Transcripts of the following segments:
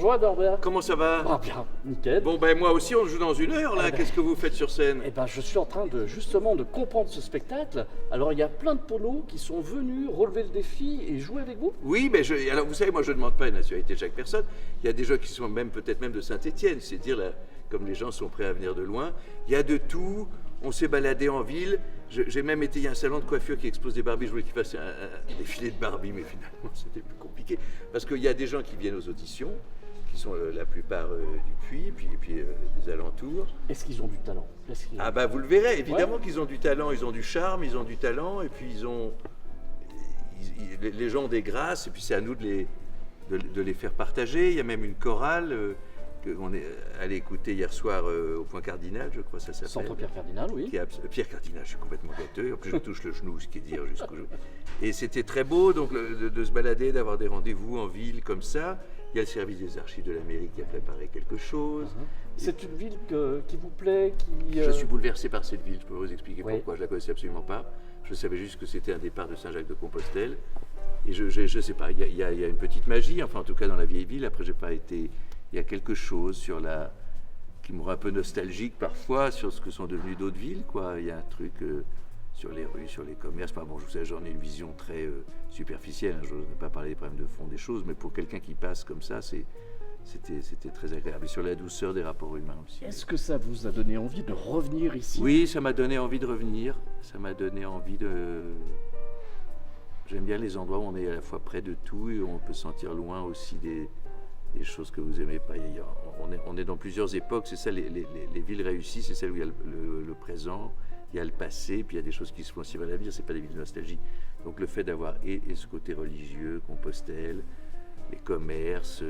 Bonjour Norbert. Comment ça va? Ah bien, nickel. Bon ben moi aussi on joue dans 1 heure là, qu'est-ce que vous faites sur scène? Eh ben je suis en train de justement de comprendre ce spectacle. Alors il y a plein de poneaux qui sont venus relever le défi et jouer avec vous. Oui, mais alors vous savez, moi je ne demande pas une nationalité de chaque personne. Il y a des gens qui sont même peut-être même de Saint-Étienne, c'est dire là, comme les gens sont prêts à venir de loin. Il y a de tout, on s'est baladé en ville. J'ai même été, il y a un salon de coiffure qui expose des Barbies, je voulais qu'il fasse un défilé de Barbie, mais finalement c'était plus compliqué. Parce qu'il y a des gens qui viennent aux auditions, qui sont la plupart du Puy, et puis des alentours. Est-ce qu'ils ont du talent? Ah bah vous le verrez, évidemment qu'ils ont du talent, ils ont du charme, ils ont du talent, et puis les gens ont des grâces, et puis c'est à nous de les faire partager. Il y a même une chorale qu'on est allé écouter hier soir au Point Cardinal, je crois que ça s'appelle. Centre Pierre Cardinal, oui. Pierre Cardinal, je suis complètement gâteux, en plus je touche le genou, ce qui est dire jusqu'au genou. Et c'était très beau donc de se balader, d'avoir des rendez-vous en ville comme ça. Il y a le service des archives de l'Amérique qui a préparé quelque chose. C'est une ville qui vous plaît, Je suis bouleversé par cette ville, je peux vous expliquer Oui. pourquoi, je la connaissais absolument pas. Je savais juste que c'était un départ de Saint-Jacques-de-Compostelle. Et je sais pas, il y a une petite magie, enfin en tout cas dans la vieille ville. Après j'ai pas été, il y a quelque chose qui me rend un peu nostalgique parfois sur ce que sont devenues d'autres villes, quoi. Il y a un truc sur les rues, sur les commerces. Enfin bon, je sais, j'en ai une vision très superficielle, hein. Je n'oserais pas parler des problèmes de fond des choses, mais pour quelqu'un qui passe comme ça, c'était très agréable. Et sur la douceur des rapports humains aussi. Est-ce que ça vous a donné envie de revenir ici? Oui, ça m'a donné envie de revenir. Ça m'a donné envie de... J'aime bien les endroits où on est à la fois près de tout et où on peut sentir loin aussi des choses que vous aimez pas. On est dans plusieurs époques, c'est ça, les villes réussies, c'est celles où il y a le présent, il y a le passé, puis il y a des choses qui se font aussi vers l'avenir, c'est pas des villes de nostalgie. Donc le fait d'avoir et ce côté religieux, Compostelle, les commerces,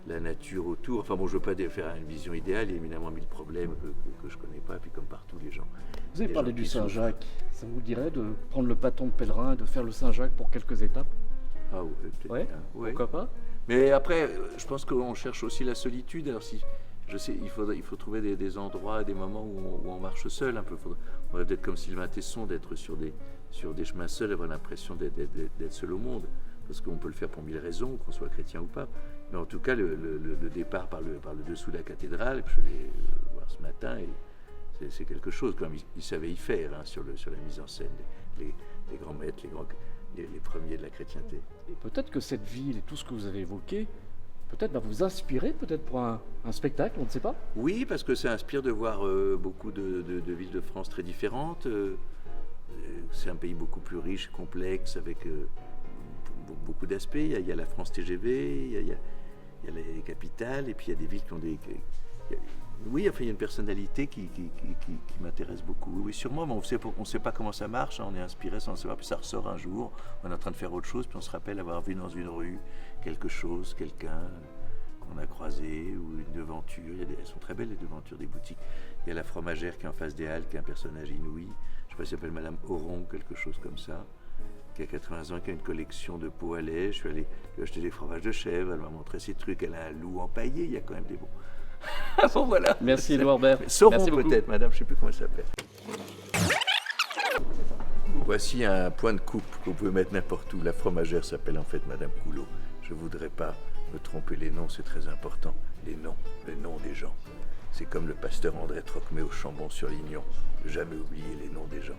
la nature autour, enfin bon, je veux pas faire une vision idéale, il y a évidemment 1000 problèmes que je connais pas, puis comme partout les gens. Vous avez parlé du Saint-Jacques, ça vous dirait de prendre le bâton de pèlerin et de faire le Saint-Jacques pour quelques étapes? Ah oui, peut-être Ouais, bien. Ouais. pourquoi pas? Mais après, je pense qu'on cherche aussi la solitude. Alors si, je sais, il faut trouver des endroits, des moments où on marche seul un peu. On va peut-être comme Sylvain Tesson, d'être sur des chemins seuls, avoir l'impression d'être seul au monde. Parce qu'on peut le faire pour 1000 raisons, qu'on soit chrétien ou pas. Mais en tout cas, le départ par le dessous de la cathédrale, je l'ai voir ce matin, et c'est quelque chose, comme il savait y faire hein, sur la mise en scène, les grands maîtres, les premiers de la chrétienté. Et peut-être que cette ville et tout ce que vous avez évoqué, peut-être va vous inspirer, peut-être pour un spectacle, on ne sait pas. Oui, parce que ça inspire de voir beaucoup de villes de France très différentes. C'est un pays beaucoup plus riche, complexe, avec beaucoup d'aspects. Il y a la France TGV, il y a les capitales, et puis il y a des villes qui ont des... Oui, enfin, il y a une personnalité qui m'intéresse beaucoup. Oui, sûrement, mais on ne sait pas comment ça marche, hein, on est inspiré sans le savoir, puis ça ressort un jour, on est en train de faire autre chose, puis on se rappelle avoir vu dans une rue quelque chose, quelqu'un qu'on a croisé, ou une devanture. Elles sont très belles, les devantures des boutiques. Il y a la fromagère qui est en face des Halles, qui est un personnage inouï. Je ne sais pas si elle s'appelle Madame Oron, quelque chose comme ça, qui a 80 ans, qui a une collection de pots à lait. Je suis allé lui acheter des fromages de chèvre, elle m'a montré ses trucs, elle a un loup empaillé, il y a quand même des bons. Bon, voilà. Merci Norbert. Sauron Merci beaucoup. peut-être, madame, je ne sais plus comment elle s'appelle. Voici un point de coupe que vous pouvez mettre n'importe où. La fromagère s'appelle en fait Madame Coulot. Je ne voudrais pas me tromper, les noms, c'est très important. Les noms des gens. C'est comme le pasteur André Trocmé au Chambon-sur-Lignon. Jamais oublier les noms des gens.